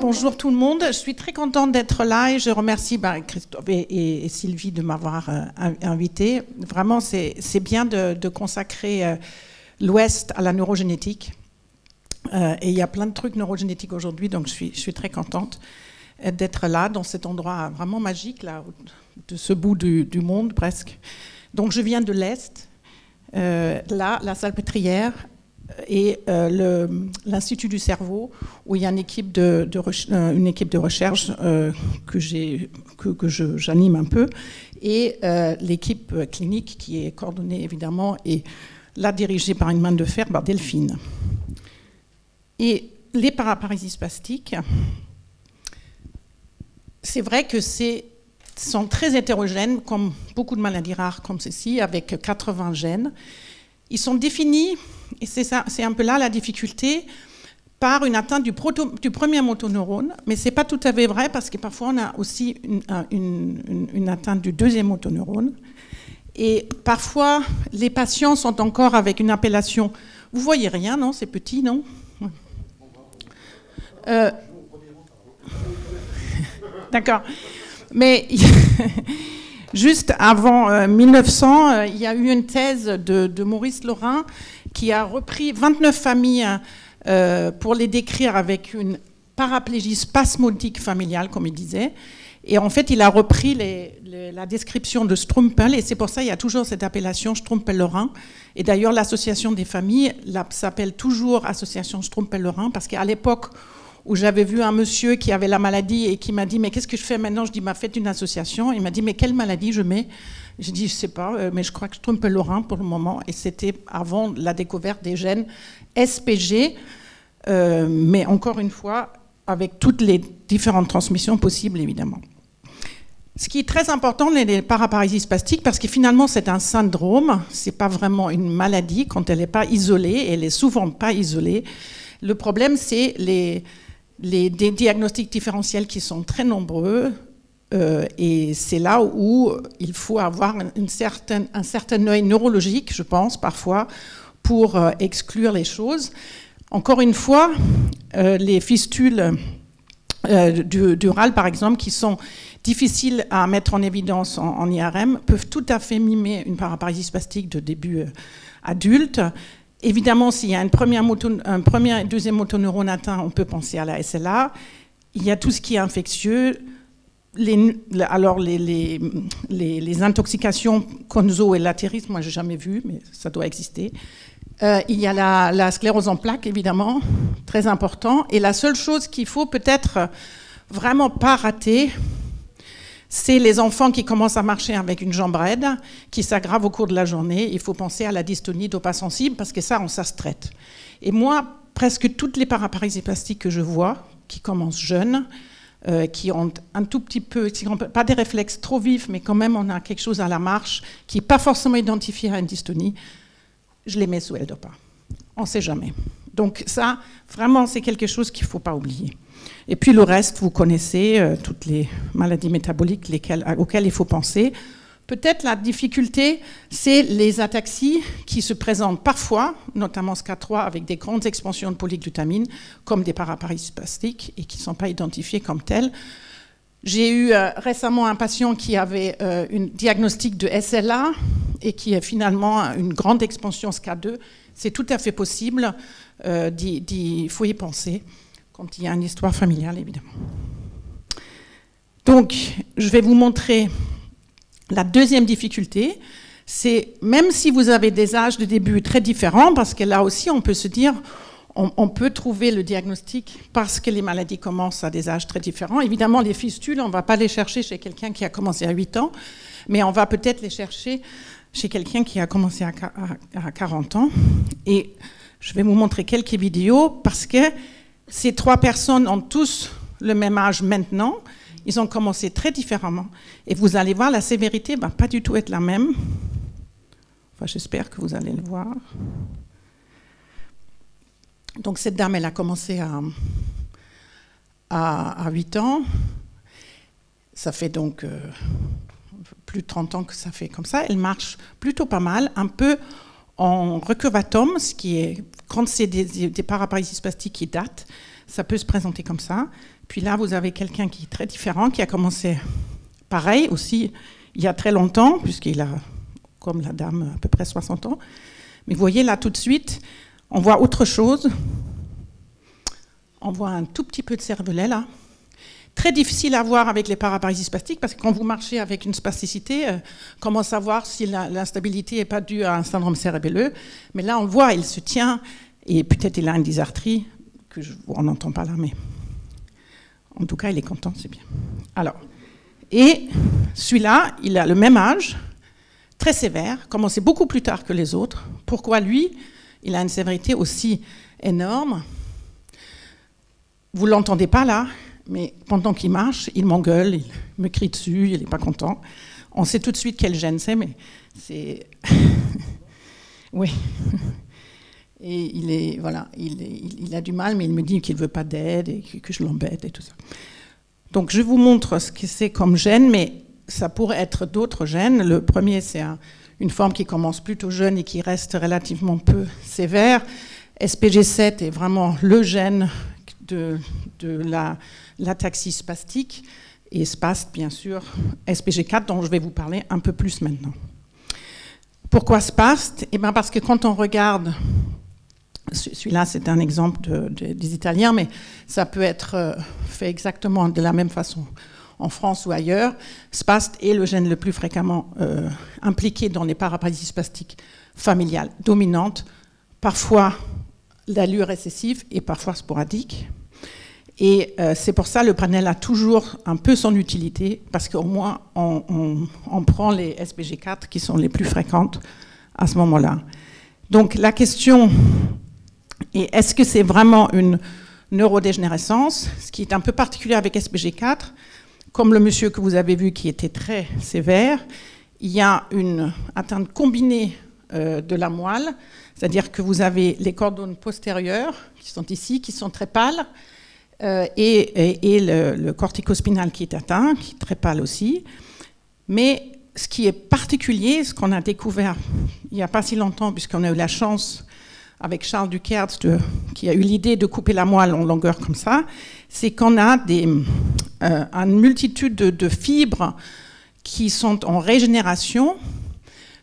Bonjour tout le monde, je suis très contente d'être là et je remercie Christophe et Sylvie de m'avoir invité. Vraiment, c'est bien de consacrer l'Ouest à la neurogénétique. Et il y a plein de trucs neurogénétiques aujourd'hui, donc je suis très contente d'être là, dans cet endroit vraiment magique, là, de ce bout du monde presque. Donc je viens de l'Est, là, la Salpêtrière, et l'Institut du cerveau, où il y a une équipe de recherche que j'anime un peu, et l'équipe clinique qui est coordonnée évidemment et là dirigée par une main de fer par Delphine. Et les paraparésies spastiques, c'est vrai que sont très hétérogènes, comme beaucoup de maladies rares comme ceci, avec 80 gènes. Ils sont définis, et c'est un peu là la difficulté, par une atteinte du premier motoneurone, mais ce n'est pas tout à fait vrai, parce que parfois on a aussi une atteinte du deuxième motoneurone. Et parfois, les patients sont encore avec une appellation... Vous voyez rien, non? C'est petit, non? D'accord. Mais... Juste avant 1900, il y a eu une thèse de Maurice Laurin qui a repris 29 familles pour les décrire avec une paraplégie spasmodique familiale, comme il disait. Et en fait, il a repris la description de Strumpel, et c'est pour ça qu'il y a toujours cette appellation Strumpel-Laurin. Et d'ailleurs, l'association des familles s'appelle toujours Association Strumpel-Laurin, parce qu'à l'époque où j'avais vu un monsieur qui avait la maladie et qui m'a dit « Mais qu'est-ce que je fais maintenant ?» Je dis « Faites une association. » Il m'a dit « Mais quelle maladie je mets ?» J'ai dit « Je ne sais pas, mais je crois que je trompe Laurin pour le moment. » Et c'était avant la découverte des gènes SPG, mais encore une fois, avec toutes les différentes transmissions possibles, évidemment. Ce qui est très important, les paraparésies spastiques, parce que finalement, c'est un syndrome, ce n'est pas vraiment une maladie quand elle n'est pas isolée, et elle n'est souvent pas isolée. Le problème, c'est des diagnostics différentiels qui sont très nombreux, et c'est là où il faut avoir un certain œil neurologique, je pense, parfois, pour exclure les choses. Encore une fois, les fistules durales, par exemple, qui sont difficiles à mettre en évidence en IRM, peuvent tout à fait mimer une paraparésie spastique de début adulte. Évidemment, s'il y a un premier et deuxième motoneurone atteint, on peut penser à la SLA. Il y a tout ce qui est infectieux. Alors, les intoxications conzo et latérales, moi, je n'ai jamais vu, mais ça doit exister. Il y a la sclérose en plaques, évidemment, très important. Et la seule chose qu'il faut peut-être vraiment pas rater, c'est les enfants qui commencent à marcher avec une jambe raide, qui s'aggravent au cours de la journée. Il faut penser à la dystonie dopasensible, parce que ça se traite. Et moi, presque toutes les paraparésies spastiques que je vois, qui commencent jeunes, qui ont un tout petit peu, pas des réflexes trop vifs, mais quand même on a quelque chose à la marche, qui n'est pas forcément identifié à une dystonie, je les mets sous L-Dopa. On ne sait jamais. Donc ça, vraiment, c'est quelque chose qu'il ne faut pas oublier. Et puis le reste, vous connaissez toutes les maladies métaboliques auxquelles il faut penser. Peut-être la difficulté, c'est les ataxies qui se présentent parfois, notamment SCA3, avec des grandes expansions de polyglutamine, comme des paraparésies spastiques, et qui ne sont pas identifiées comme telles. J'ai eu récemment un patient qui avait un diagnostic de SLA et qui est finalement une grande expansion SCA2. C'est tout à fait possible, il faut y penser quand il y a une histoire familiale, évidemment. Donc, je vais vous montrer la deuxième difficulté. C'est même si vous avez des âges de début très différents, parce que là aussi, on peut se dire... On peut trouver le diagnostic parce que les maladies commencent à des âges très différents. Évidemment, les fistules, on ne va pas les chercher chez quelqu'un qui a commencé à 8 ans, mais on va peut-être les chercher chez quelqu'un qui a commencé à 40 ans. Et je vais vous montrer quelques vidéos parce que ces trois personnes ont tous le même âge maintenant. Ils ont commencé très différemment. Et vous allez voir, la sévérité ne va pas du tout être la même. Enfin, j'espère que vous allez le voir. Donc cette dame, elle a commencé à 8 ans. Ça fait donc plus de 30 ans que ça fait comme ça. Elle marche plutôt pas mal, un peu en recurvatum, ce qui est, quand c'est des paraparésies spastiques qui datent, ça peut se présenter comme ça. Puis là, vous avez quelqu'un qui est très différent, qui a commencé pareil aussi il y a très longtemps, puisqu'il a, comme la dame, à peu près 60 ans. Mais vous voyez là tout de suite, on voit autre chose. On voit un tout petit peu de cervelet là. Très difficile à voir avec les paraparésies spastiques, parce que quand vous marchez avec une spasticité, comment savoir si l'instabilité n'est pas due à un syndrome cérébelleux. Mais là, on le voit, il se tient, et peut-être il a une dysarthrie, on n'entend pas là, mais en tout cas, il est content, c'est bien. Alors, et celui-là, il a le même âge, très sévère, commencé beaucoup plus tard que les autres. Pourquoi lui, il a une sévérité aussi énorme? Vous ne l'entendez pas là, mais pendant qu'il marche, il m'engueule, il me crie dessus, il n'est pas content. On sait tout de suite quel gène c'est, mais c'est... oui. Et il a du mal, mais il me dit qu'il ne veut pas d'aide et que je l'embête et tout ça. Donc je vous montre ce que c'est comme gène, mais ça pourrait être d'autres gènes. Le premier, c'est une forme qui commence plutôt jeune et qui reste relativement peu sévère. SPG7 est vraiment le gène de l'ataxie spastique, et SPAST, bien sûr, SPG4, dont je vais vous parler un peu plus maintenant. Pourquoi SPAST? Eh bien parce que quand on regarde, celui-là c'est un exemple des Italiens, mais ça peut être fait exactement de la même façon en France ou ailleurs. SPAST est le gène le plus fréquemment impliqué dans les paraparésies spastiques familiales dominantes, parfois d'allure récessive et parfois sporadique. Et c'est pour ça que le panel a toujours un peu son utilité, parce qu'au moins on prend les SPG4 qui sont les plus fréquentes à ce moment-là. Donc la question est, est-ce que c'est vraiment une neurodégénérescence? Ce qui est un peu particulier avec SPG4, comme le monsieur que vous avez vu qui était très sévère, il y a une atteinte combinée de la moelle, c'est-à-dire que vous avez les cordones postérieures qui sont ici, qui sont très pâles, et le corticospinal qui est atteint, qui est très pâle aussi. Mais ce qui est particulier, ce qu'on a découvert il n'y a pas si longtemps, puisqu'on a eu la chance avec Charles Duquertz, qui a eu l'idée de couper la moelle en longueur comme ça, c'est qu'on a une multitude de fibres qui sont en régénération.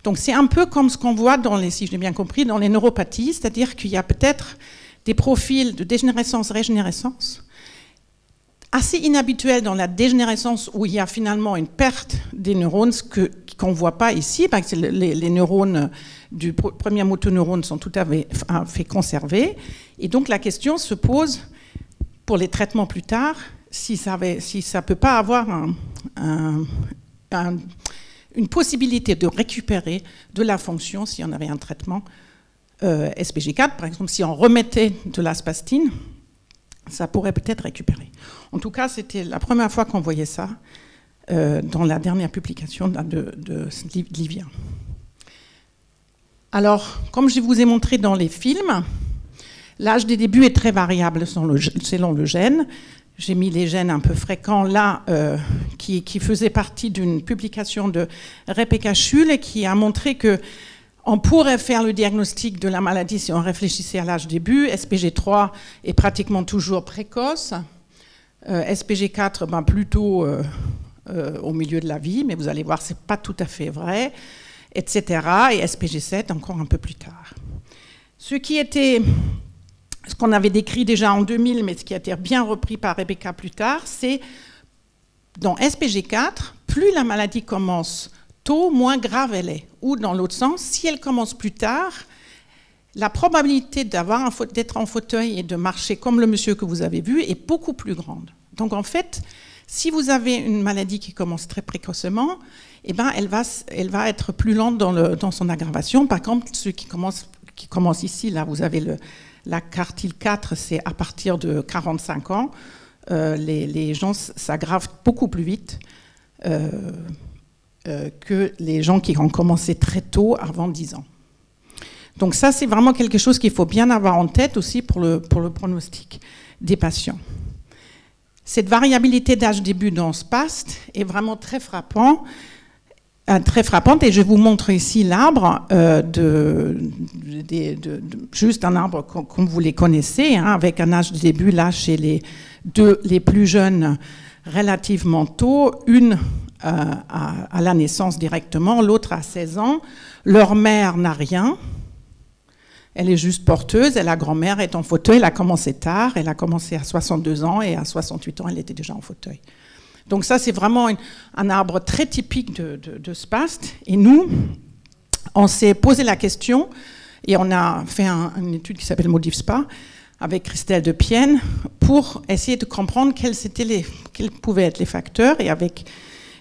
Donc c'est un peu comme ce qu'on voit si j'ai bien compris, dans les neuropathies, c'est-à-dire qu'il y a peut-être des profils de dégénérescence-régénérescence assez inhabituels dans la dégénérescence, où il y a finalement une perte des neurones qu'on ne voit pas ici, parce que les neurones du premier motoneurone sont tout à fait conservés. Et donc la question se pose, pour les traitements plus tard, si ça ne peut pas avoir une possibilité de récupérer de la fonction si on avait un traitement SPG4, par exemple, si on remettait de la spastine, ça pourrait peut-être récupérer. En tout cas, c'était la première fois qu'on voyait ça dans la dernière publication de Livia. Alors, comme je vous ai montré dans les films, l'âge des débuts est très variable selon le gène. J'ai mis les gènes un peu fréquents là, qui faisaient partie d'une publication de Rebecca Schull, qui a montré que on pourrait faire le diagnostic de la maladie si on réfléchissait à l'âge début. SPG3 est pratiquement toujours précoce. SPG4, plutôt au milieu de la vie, mais vous allez voir, ce n'est pas tout à fait vrai, etc. Et SPG7 encore un peu plus tard. Ce qu'on avait décrit déjà en 2000, mais ce qui a été bien repris par Rebecca plus tard, c'est dans SPG4, plus la maladie commence tôt, moins grave elle est. Ou dans l'autre sens, si elle commence plus tard, la probabilité d'être en fauteuil et de marcher comme le monsieur que vous avez vu est beaucoup plus grande. Donc en fait, si vous avez une maladie qui commence très précocement, eh ben, elle va être plus lente dans son aggravation. Par contre, ceux qui commencent ici, là vous avez la quartile 4, c'est à partir de 45 ans. Les gens s'aggravent beaucoup plus vite que les gens qui ont commencé très tôt, avant 10 ans. Donc ça, c'est vraiment quelque chose qu'il faut bien avoir en tête aussi pour le pronostic des patients. Cette variabilité d'âge début dans SPAST est vraiment très frappant. très frappante, et je vous montre ici l'arbre, juste un arbre comme vous les connaissez, hein, avec un âge de début là chez les plus jeunes relativement tôt, une à la naissance directement, l'autre à 16 ans. Leur mère n'a rien, elle est juste porteuse, et la grand-mère est en fauteuil, elle a commencé tard, elle a commencé à 62 ans, et à 68 ans, elle était déjà en fauteuil. Donc ça, c'est vraiment un arbre très typique de Spast. Et nous, on s'est posé la question, et on a fait une étude qui s'appelle ModifSpa, avec Christelle de Pienne, pour essayer de comprendre quels pouvaient être les facteurs, et avec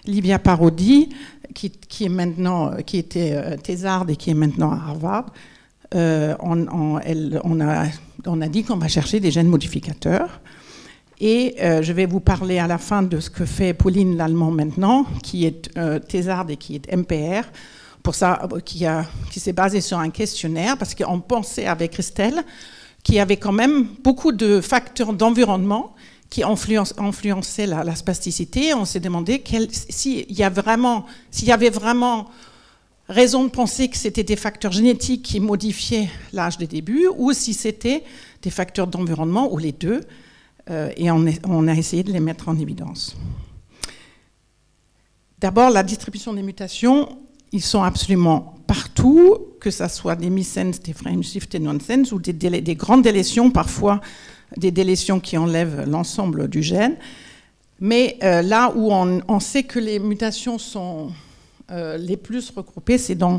Livia Parodi, qui était thésarde et qui est maintenant à Harvard, on a dit qu'on va chercher des gènes modificateurs. Et je vais vous parler à la fin de ce que fait Pauline Lallemand maintenant, qui est thésarde et qui est MPR, pour ça, qui s'est basé sur un questionnaire, parce qu'on pensait avec Christelle qu'il y avait quand même beaucoup de facteurs d'environnement qui influençaient la spasticité. On s'est demandé s'il y avait vraiment raison de penser que c'était des facteurs génétiques qui modifiaient l'âge de début, ou si c'était des facteurs d'environnement, ou les deux. Et on a essayé de les mettre en évidence. D'abord, la distribution des mutations, ils sont absolument partout, que ce soit des missense, des frameshift et nonsense, ou des grandes délétions, parfois des délétions qui enlèvent l'ensemble du gène. Mais là où on sait que les mutations sont les plus regroupées, c'est dans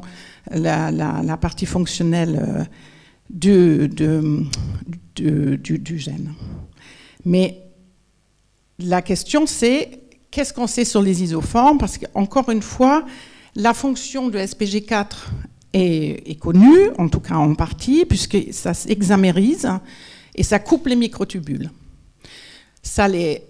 la partie fonctionnelle du gène. Mais la question, c'est qu'est-ce qu'on sait sur les isoformes? Parce qu'encore une fois, la fonction de SPG4 est connue, en tout cas en partie, puisque ça s'hexamérise et ça coupe les microtubules. Ça les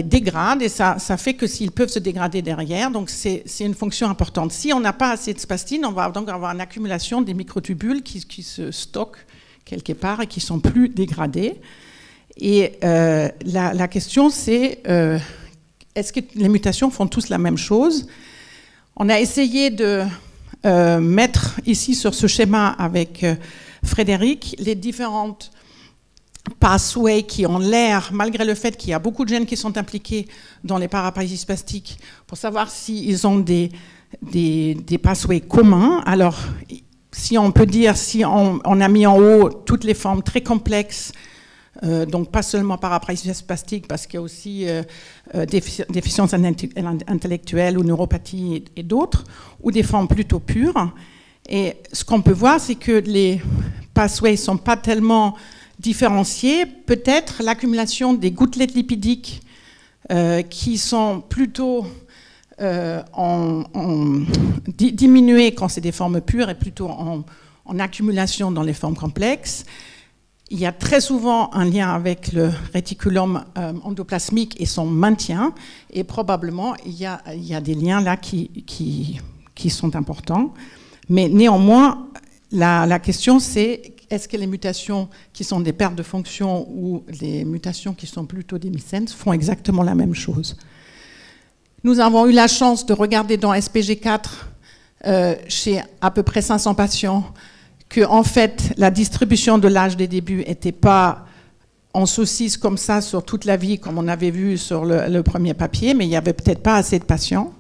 dégrade, et ça fait que s'ils peuvent se dégrader derrière, donc c'est une fonction importante. Si on n'a pas assez de spastine, on va donc avoir une accumulation des microtubules qui se stockent quelque part et qui sont plus dégradés. Et la question, c'est est-ce que les mutations font tous la même chose? On a essayé de mettre ici sur ce schéma avec Frédéric les différentes pathways qui ont l'air, malgré le fait qu'il y a beaucoup de gènes qui sont impliqués dans les paraplégies spastiques, pour savoir s'ils ont des pathways communs. Alors, si on peut dire, si on a mis en haut toutes les formes très complexes, donc pas seulement paraplégie spastique, parce qu'il y a aussi déficience intellectuelle ou neuropathie et d'autres, ou des formes plutôt pures. Et ce qu'on peut voir, c'est que les pathways ne sont pas tellement différenciés. Peut-être l'accumulation des gouttelettes lipidiques qui sont plutôt diminuées quand c'est des formes pures et plutôt en accumulation dans les formes complexes. Il y a très souvent un lien avec le réticulum endoplasmique et son maintien, et probablement il y a des liens là qui sont importants. Mais néanmoins, la question c'est est-ce que les mutations qui sont des pertes de fonction ou les mutations qui sont plutôt des missense font exactement la même chose? Nous avons eu la chance de regarder dans SPG4 chez à peu près 500 patients que en fait la distribution de l'âge des débuts n'était pas en saucisse comme ça sur toute la vie comme on avait vu sur le premier papier, mais il n'y avait peut-être pas assez de patients.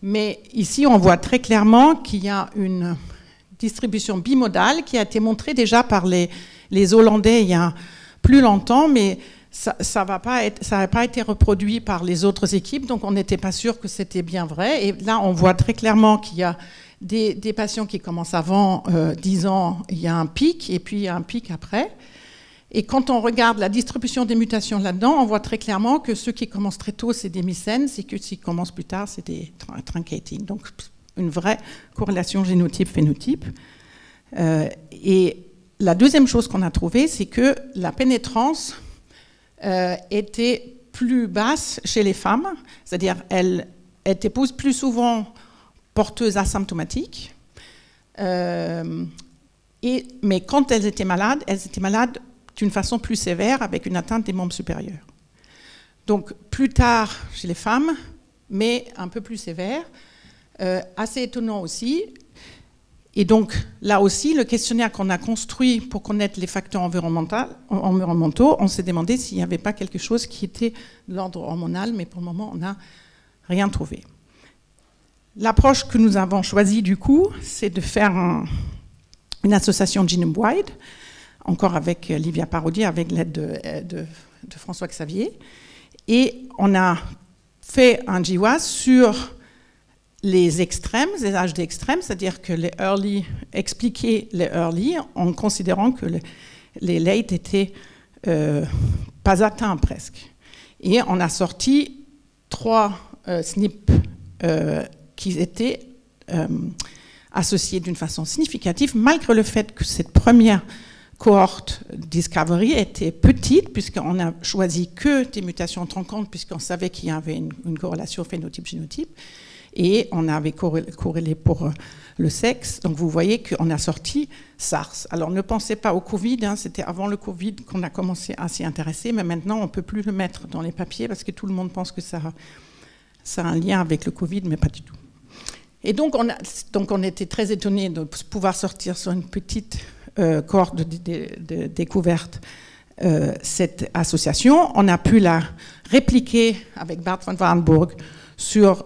Mais ici on voit très clairement qu'il y a une distribution bimodale qui a été montrée déjà par les Hollandais il y a plus longtemps, mais ça n'a pas été reproduit par les autres équipes, donc on n'était pas sûr que c'était bien vrai. Et là on voit très clairement qu'il y a des patients qui commencent avant 10 ans, il y a un pic, et puis il y a un pic après. Et quand on regarde la distribution des mutations là-dedans, on voit très clairement que ceux qui commencent très tôt, c'est des missense, et que ceux qui commencent plus tard, c'est des truncating. Donc une vraie corrélation génotype-phénotype. Et la deuxième chose qu'on a trouvée, c'est que la pénétrance était plus basse chez les femmes, c'est-à-dire elle était plus souvent porteuses asymptomatiques, mais quand elles étaient malades d'une façon plus sévère avec une atteinte des membres supérieurs. Donc plus tard chez les femmes, mais un peu plus sévère. Assez étonnant aussi. Et donc, là aussi, le questionnaire qu'on a construit pour connaître les facteurs environnementaux, on s'est demandé s'il n'y avait pas quelque chose qui était de l'ordre hormonal, mais pour le moment, on n'a rien trouvé. L'approche que nous avons choisie, du coup, c'est de faire une association genome-wide, encore avec Livia Parodi, avec l'aide de François Xavier. Et on a fait un GWAS sur les extrêmes, les âges d'extrêmes, c'est-à-dire que les early, expliquer les early en considérant que les late étaient pas atteints presque. Et on a sorti 3 SNP qui étaient associés d'une façon significative, malgré le fait que cette première cohorte Discovery était petite, puisqu'on a choisi que des mutations tronquantes, puisqu'on savait qu'il y avait une corrélation phénotype-génotype. Et on avait corrélé pour le sexe. Donc vous voyez qu'on a sorti SARS. Alors ne pensez pas au Covid, hein, c'était avant le Covid qu'on a commencé à s'y intéresser, mais maintenant on ne peut plus le mettre dans les papiers parce que tout le monde pense que ça a un lien avec le Covid, mais pas du tout. Et donc on était très étonnés de pouvoir sortir sur une petite cohorte de découverte cette association. On a pu la répliquer avec Bart van Warburg sur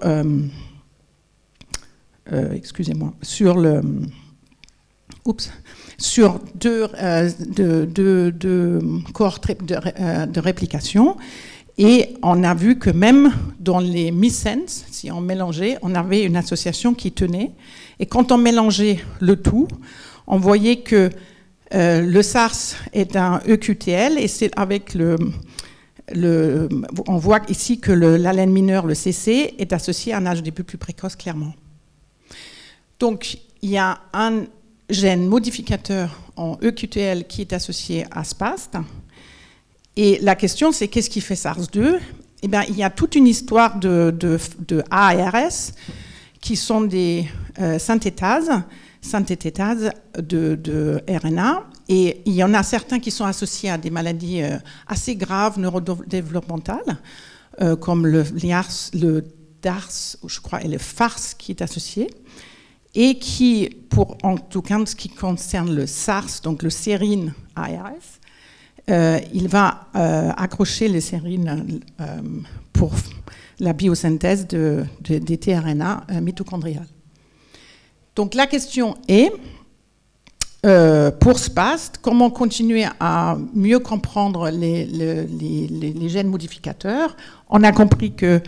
sur deux cohortes de réplication. Et on a vu que même dans les missense, si on mélangeait, on avait une association qui tenait. Et quand on mélangeait le tout, on voyait que le SARS est un EQTL, et c'est avec on voit ici que l'ALN mineur, le CC, est associé à un âge de début plus précoce, clairement. Donc, il y a un gène modificateur en EQTL qui est associé à SPAST. Et la question, c'est qu'est-ce qui fait SARS-2 ? Eh bien, il y a toute une histoire de ARS qui sont des synthétases de RNA. Et il y en a certains qui sont associés à des maladies assez graves neurodéveloppementales, comme le DARS, je crois, et le FARS qui est associé. Et qui, en tout cas, ce qui concerne le SARS, donc le sérine ARS, il va accrocher les sérines pour la biosynthèse des tRNA mitochondriales. Donc la question est, pour SPAST, comment continuer à mieux comprendre les gènes modificateurs? On a compris que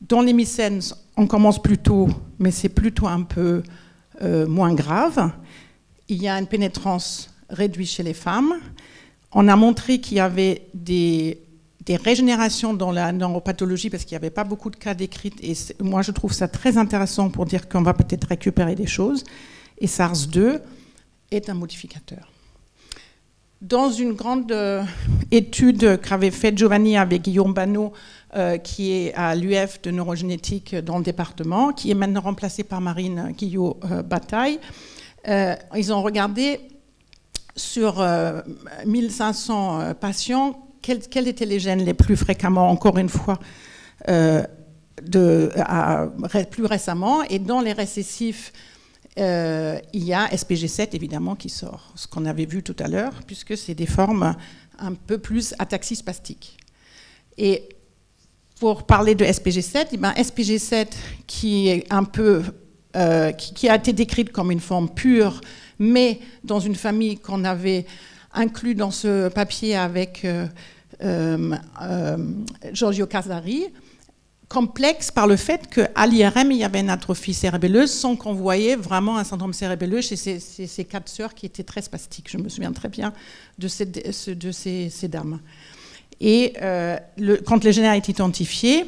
dans les missense, on commence plus tôt, mais c'est plutôt un peu moins grave. Il y a une pénétrance réduite chez les femmes. On a montré qu'il y avait des régénérations dans la neuropathologie parce qu'il n'y avait pas beaucoup de cas décrits. Et moi, je trouve ça très intéressant pour dire qu'on va peut-être récupérer des choses. Et SARS-2 est un modificateur. Dans une grande étude qu'avait faite Giovanni avec Guillaume Banneau, qui est à l'UF de neurogénétique dans le département, qui est maintenant remplacé par Marine Guillot-Bataille, ils ont regardé sur 1500 patients quels étaient les gènes les plus fréquemment, encore une fois, plus récemment. Et dans les récessifs, il y a SPG7 évidemment qui sort, ce qu'on avait vu tout à l'heure, puisque c'est des formes un peu plus ataxie spastique. Et pour parler de SPG7, eh bien, SPG7 qui est un peu qui a été décrite comme une forme pure, mais dans une famille qu'on avait inclus dans ce papier avec Giorgio Casari, complexe par le fait qu'à l'IRM, il y avait une atrophie cérébelleuse sans qu'on voyait vraiment un syndrome cérébelleux chez ces 4 sœurs qui étaient très spastiques. Je me souviens très bien de ces dames. Et quand le gène a été identifié,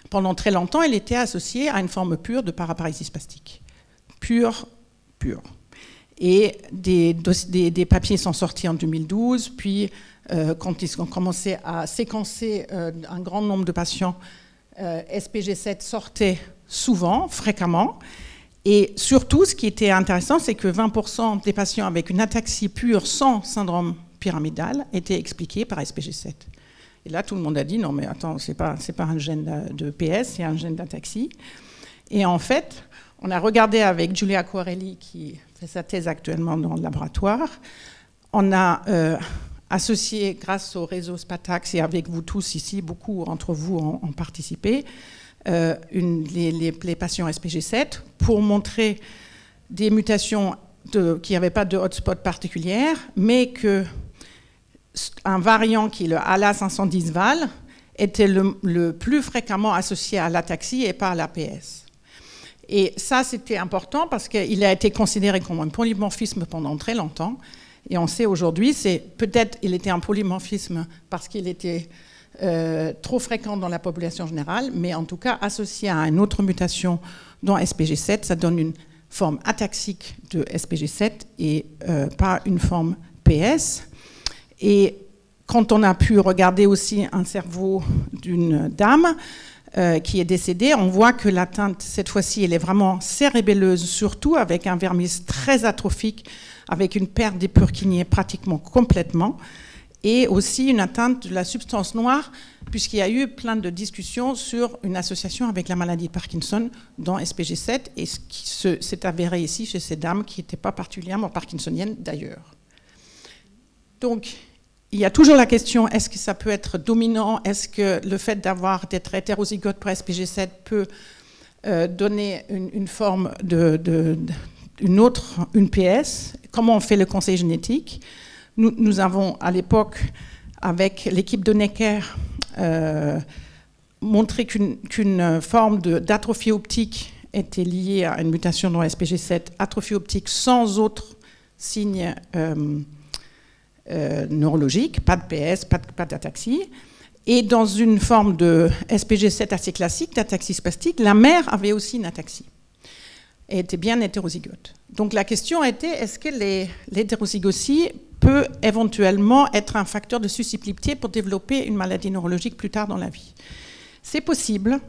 pendant très longtemps, il était associé à une forme pure de paraparalysie spastique. Pure. Et des papiers sont sortis en 2012, puis quand ils ont commencé à séquencer un grand nombre de patients, SPG7 sortait souvent, fréquemment. Et surtout, ce qui était intéressant, c'est que 20% des patients avec une ataxie pure sans syndrome pyramidal étaient expliqués par SPG7. Et là, tout le monde a dit, non mais attends, c'est pas un gène de PS, c'est un gène d'ataxie. Et en fait, on a regardé avec Giulia Quarelli, qui fait sa thèse actuellement dans le laboratoire, on a associé, grâce au réseau Spatax et avec vous tous ici, beaucoup d'entre vous ont participé, les patients SPG7 pour montrer des mutations qui n'avaient pas de hotspot particulière, mais qu'un variant qui est le ALA510-VAL était le plus fréquemment associé à l'ataxie et pas à l'APS. Et ça, c'était important parce qu'il a été considéré comme un polymorphisme pendant très longtemps. Et on sait aujourd'hui, peut-être il était un polymorphisme parce qu'il était trop fréquent dans la population générale, mais en tout cas associé à une autre mutation dans SPG7, ça donne une forme ataxique de SPG7 et pas une forme PS. Et quand on a pu regarder aussi un cerveau d'une dame qui est décédée, on voit que l'atteinte, cette fois-ci, elle est vraiment cérébelleuse, surtout avec un vermis très atrophique, avec une perte des Purkinje pratiquement complètement, et aussi une atteinte de la substance noire, puisqu'il y a eu plein de discussions sur une association avec la maladie de Parkinson dans SPG7, et ce qui s'est avéré ici chez ces dames qui n'étaient pas particulièrement parkinsoniennes d'ailleurs. Donc, il y a toujours la question, est-ce que ça peut être dominant? Est-ce que le fait d'être hétérozygote pour SPG7 peut donner une forme une PS? Comment on fait le conseil génétique? Nous avons, à l'époque, avec l'équipe de Necker, montré qu'une forme d'atrophie optique était liée à une mutation dans SPG7, atrophie optique sans autres signes neurologique, pas de PS, pas d'ataxie. Et dans une forme de SPG7 assez classique, d'ataxie spastique, la mère avait aussi une ataxie. Et était bien hétérozygote. Donc la question était, est-ce que l'hétérozygotie peut éventuellement être un facteur de susceptibilité pour développer une maladie neurologique plus tard dans la vie? C'est possible,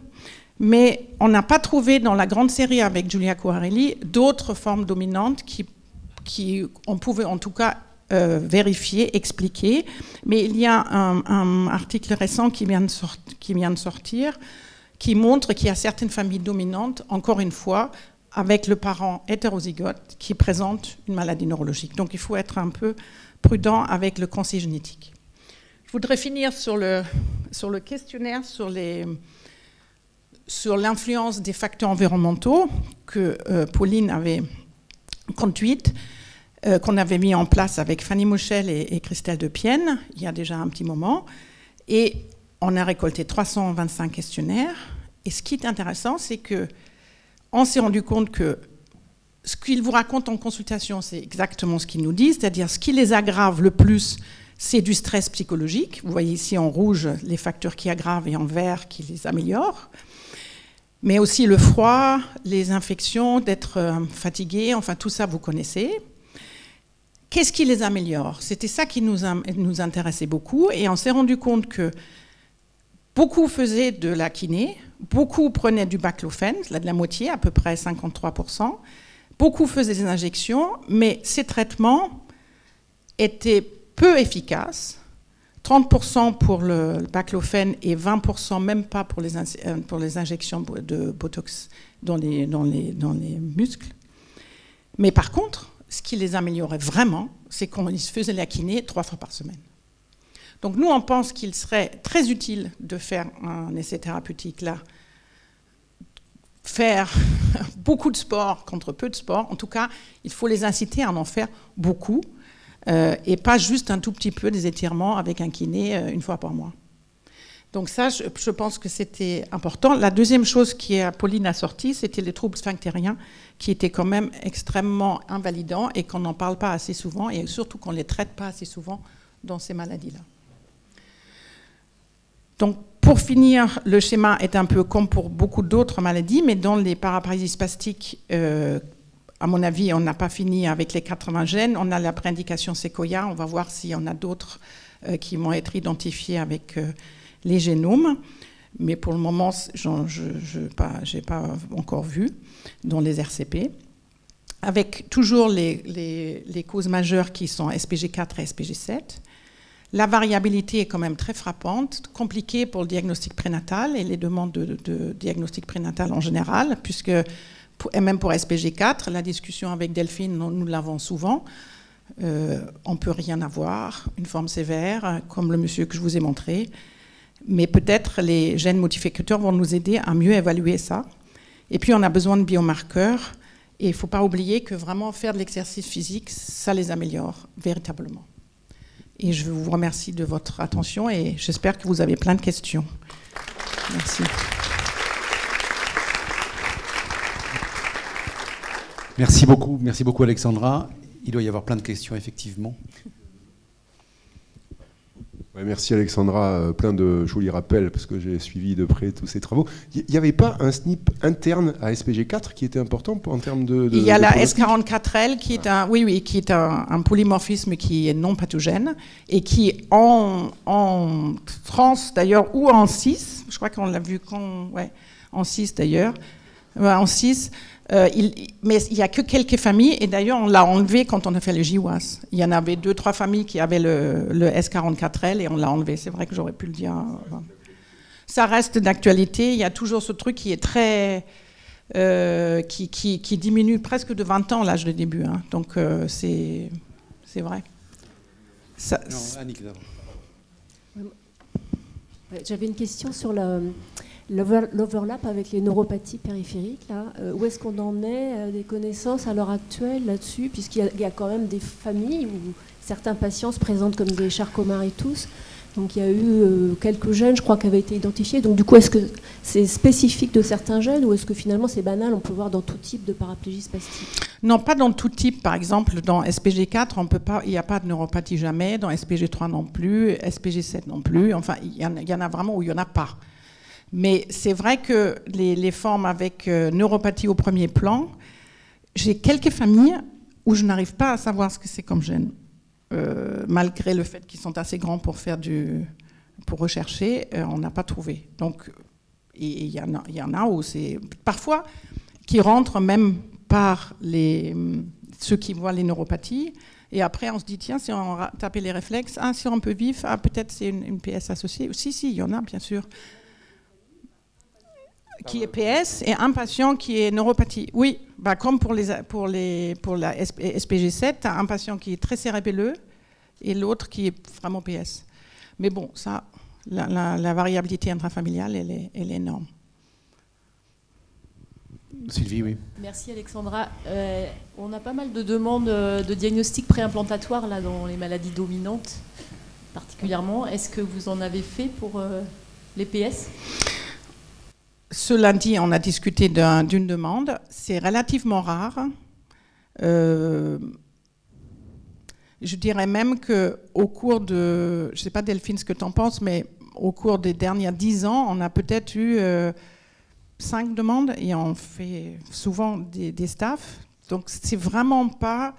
mais on n'a pas trouvé dans la grande série avec Giulia Quarelli d'autres formes dominantes qui on pouvait en tout cas vérifier, expliquer, mais il y a un article récent qui vient de sortir qui montre qu'il y a certaines familles dominantes, encore une fois, avec le parent hétérozygote qui présente une maladie neurologique. Donc il faut être un peu prudent avec le conseil génétique. Je voudrais finir sur le questionnaire sur l'influence des facteurs environnementaux que Pauline avait conduite, qu'on avait mis en place avec Fanny Mouchel et Christelle Depienne, il y a déjà un petit moment. Et on a récolté 325 questionnaires. Et ce qui est intéressant, c'est qu'on s'est rendu compte que ce qu'ils vous racontent en consultation, c'est exactement ce qu'ils nous disent, c'est-à-dire ce qui les aggrave le plus, c'est du stress psychologique. Vous voyez ici en rouge les facteurs qui aggravent et en vert qui les améliorent. Mais aussi le froid, les infections, d'être fatigué, enfin tout ça vous connaissez. Qu'est-ce qui les améliore? C'était ça qui nous intéressait beaucoup, et on s'est rendu compte que beaucoup faisaient de la kiné, beaucoup prenaient du baclofène, de la moitié, à peu près 53%, beaucoup faisaient des injections, mais ces traitements étaient peu efficaces, 30% pour le baclofène et 20% même pas pour les injections de Botox dans les muscles. Mais par contre, ce qui les améliorait vraiment, c'est qu'on faisait la kiné 3 fois par semaine. Donc nous, on pense qu'il serait très utile de faire un essai thérapeutique là, faire beaucoup de sport contre peu de sport. En tout cas, il faut les inciter à en faire beaucoup et pas juste un tout petit peu des étirements avec un kiné une fois par mois. Donc ça, je pense que c'était important. La deuxième chose Pauline a sorti, c'était les troubles sphinctériens, qui étaient quand même extrêmement invalidants et qu'on n'en parle pas assez souvent, et surtout qu'on ne les traite pas assez souvent dans ces maladies-là. Donc, pour finir, le schéma est un peu comme pour beaucoup d'autres maladies, mais dans les paraparésies spastiques, à mon avis, on n'a pas fini avec les 80 gènes. On a la préindication Sequoia. On va voir s'il y en a d'autres qui vont être identifiés avec les génomes. Mais pour le moment, je n'ai pas encore vu dans les RCP. Avec toujours les causes majeures qui sont SPG4 et SPG7. La variabilité est quand même très frappante, compliquée pour le diagnostic prénatal et les demandes de diagnostic prénatal en général, puisque, et même pour SPG4, la discussion avec Delphine, nous l'avons souvent, on ne peut rien avoir, une forme sévère, comme le monsieur que je vous ai montré, mais peut-être les gènes modificateurs vont nous aider à mieux évaluer ça. Et puis on a besoin de biomarqueurs, et il ne faut pas oublier que vraiment faire de l'exercice physique, ça les améliore véritablement. Et je vous remercie de votre attention et j'espère que vous avez plein de questions. Merci. Merci beaucoup Alexandra. Il doit y avoir plein de questions effectivement. Ouais, merci Alexandra, plein de jolis rappels parce que j'ai suivi de près tous ces travaux. Il n'y avait pas un SNP interne à SPG4 qui était important en termes de il y a la S44L qui est qui est un polymorphisme qui est non pathogène et qui en trans d'ailleurs ou en 6, je crois qu'on l'a vu en 6 d'ailleurs, en 6. Mais il n'y a que quelques familles, et d'ailleurs on l'a enlevé quand on a fait le GWAS. Il y en avait 2-3 familles qui avaient le S44L et on l'a enlevé. C'est vrai que j'aurais pu le dire. Ça reste d'actualité. Il y a toujours ce truc qui est très... qui diminue presque de 20 ans l'âge de début. Hein. Donc c'est vrai. Ça, non, Annick, j'avais une question sur l'overlap avec les neuropathies périphériques. Là. Où est-ce qu'on en est des connaissances à l'heure actuelle là-dessus, puisqu'il y a quand même des familles où certains patients se présentent comme des Charcot-Marie-Tooth. Donc il y a eu quelques gènes, je crois, qui avaient été identifiés. Donc du coup, est-ce que c'est spécifique de certains gènes ou est-ce que finalement c'est banal, on peut voir dans tout type de paraplégie spastique? Non, pas dans tout type. Par exemple, dans SPG4, on peut pas, il n'y a pas de neuropathie jamais. Dans SPG3 non plus, SPG7 non plus. Enfin, il y en a vraiment où il n'y en a pas. Mais c'est vrai que les formes avec neuropathie au premier plan, j'ai quelques familles où je n'arrive pas à savoir ce que c'est comme gène. Malgré le fait qu'ils sont assez grands pour pour rechercher, on n'a pas trouvé. Donc, il y en a où c'est parfois qui rentrent même par ceux qui voient les neuropathies. Et après, on se dit, tiens, si on tapait les réflexes, si on peut vivre, peut-être c'est une PS associée. Si, il y en a, bien sûr. Qui est PS et un patient qui est neuropathie. Oui, comme pour la SPG7, un patient qui est très cérébelleux et l'autre qui est vraiment PS. Mais bon, ça, la variabilité intrafamiliale, elle est énorme. Sylvie, oui. Merci Alexandra. On a pas mal de demandes de diagnostic préimplantatoire là, dans les maladies dominantes, particulièrement. Est-ce que vous en avez fait pour les PS ? Ce lundi, on a discuté d'une demande. C'est relativement rare. Je dirais même qu'au cours de... Je ne sais pas, Delphine, ce que tu en penses, mais au cours des dernières 10 ans, on a peut-être eu 5 demandes et on fait souvent des staffs. Donc, ce n'est vraiment pas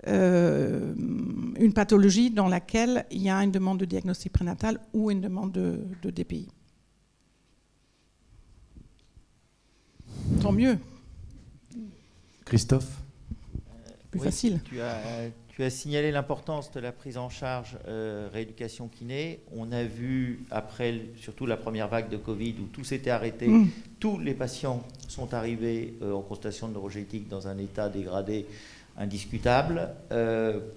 une pathologie dans laquelle il y a une demande de diagnostic prénatal ou une demande de DPI. Tant mieux. Christophe ? Plus facile. Tu as signalé l'importance de la prise en charge rééducation kiné. On a vu, après surtout la première vague de Covid, où tout s'était arrêté, tous les patients sont arrivés en consultation de neurogénétique dans un état dégradé indiscutable.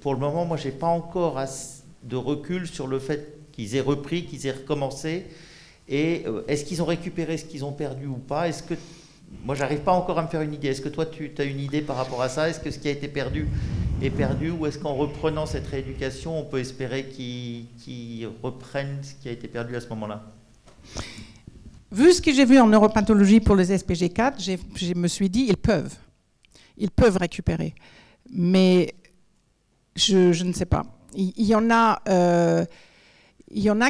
Pour le moment, moi, je n'ai pas encore de recul sur le fait qu'ils aient repris, qu'ils aient recommencé. Et est-ce qu'ils ont récupéré ce qu'ils ont perdu ou pas ? Est-ce que moi, j'arrive pas encore à me faire une idée. Est-ce que toi, tu as une idée par rapport à ça ? Est-ce que ce qui a été perdu est perdu ? Ou est-ce qu'en reprenant cette rééducation, on peut espérer qu'ils reprennent ce qui a été perdu à ce moment-là ? Vu ce que j'ai vu en neuropathologie pour les SPG4, je me suis dit, ils peuvent récupérer. Mais je ne sais pas. Il y en a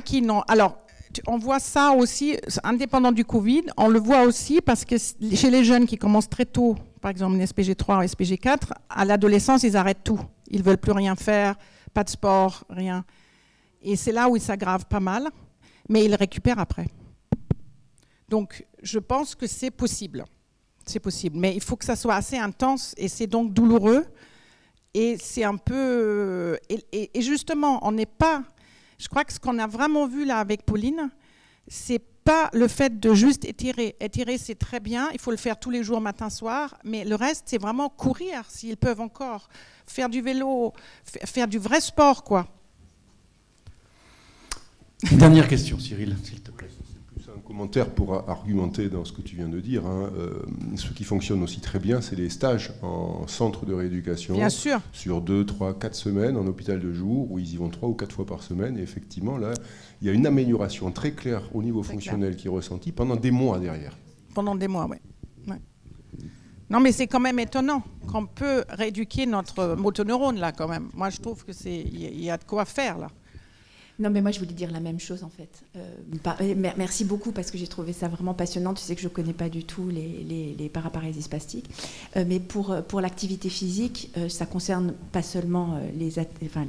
qui n'ont... Alors, on voit ça aussi, indépendant du Covid, on le voit aussi parce que chez les jeunes qui commencent très tôt, par exemple une SPG3 ou SPG4, à l'adolescence, ils arrêtent tout. Ils ne veulent plus rien faire, pas de sport, rien. Et c'est là où ils s'aggravent pas mal, mais ils récupèrent après. Donc, je pense que c'est possible. C'est possible, mais il faut que ça soit assez intense et c'est donc douloureux. Et c'est un peu... Et justement, on n'est pas... Je crois que ce qu'on a vraiment vu là avec Pauline, c'est pas le fait de juste étirer. Étirer, c'est très bien, il faut le faire tous les jours, matin, soir, mais le reste, c'est vraiment courir, s'ils peuvent encore, faire du vélo, faire du vrai sport, quoi. Dernière question, Cyril, s'il te plaît. C'est un commentaire pour argumenter dans ce que tu viens de dire. Ce qui fonctionne aussi très bien, c'est les stages en centre de rééducation. Bien sûr. Sur 2, 3, 4 semaines en hôpital de jour, où ils y vont 3 ou 4 fois par semaine. Et effectivement, là, il y a une amélioration très claire au niveau fonctionnel qui est ressentie pendant des mois derrière. Pendant des mois, oui. Ouais. Non, mais c'est quand même étonnant qu'on peut rééduquer notre motoneurone, là, quand même. Moi, je trouve qu'il y a de quoi faire, là. Non, mais moi, je voulais dire la même chose, en fait. Merci beaucoup, parce que j'ai trouvé ça vraiment passionnant. Tu sais que je ne connais pas du tout les paraparésies spastiques. Mais pour l'activité physique, ça ne concerne pas seulement les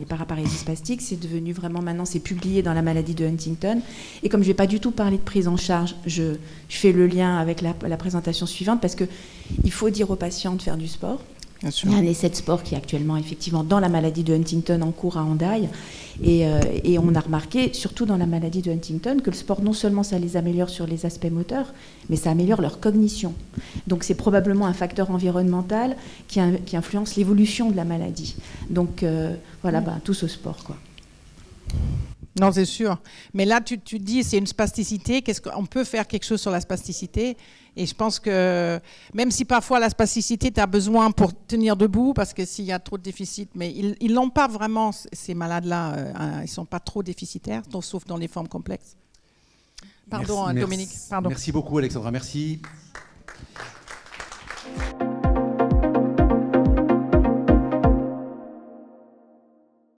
paraparésies spastiques. C'est devenu vraiment, maintenant, c'est publié dans la maladie de Huntington. Et comme je ne vais pas du tout parler de prise en charge, je fais le lien avec la présentation suivante, parce qu'il faut dire aux patients de faire du sport. Bien sûr. Il y a un essai de sport qui est actuellement effectivement dans la maladie de Huntington en cours à Hendaye. Et on a remarqué, surtout dans la maladie de Huntington, que le sport, non seulement ça les améliore sur les aspects moteurs, mais ça améliore leur cognition. Donc c'est probablement un facteur environnemental qui influence l'évolution de la maladie. Donc voilà, tous au sport, quoi. Non, c'est sûr. Mais là, tu dis c'est une spasticité. Qu'est-ce qu'on peut faire quelque chose sur la spasticité? Et je pense que même si parfois la spasticité, tu as besoin pour tenir debout, parce que s'il y a trop de déficit, mais ils n'ont pas vraiment, ces malades-là, ils ne sont pas trop déficitaires, sauf dans les formes complexes. Pardon, Dominique. Pardon. Merci beaucoup, Alexandra. Merci.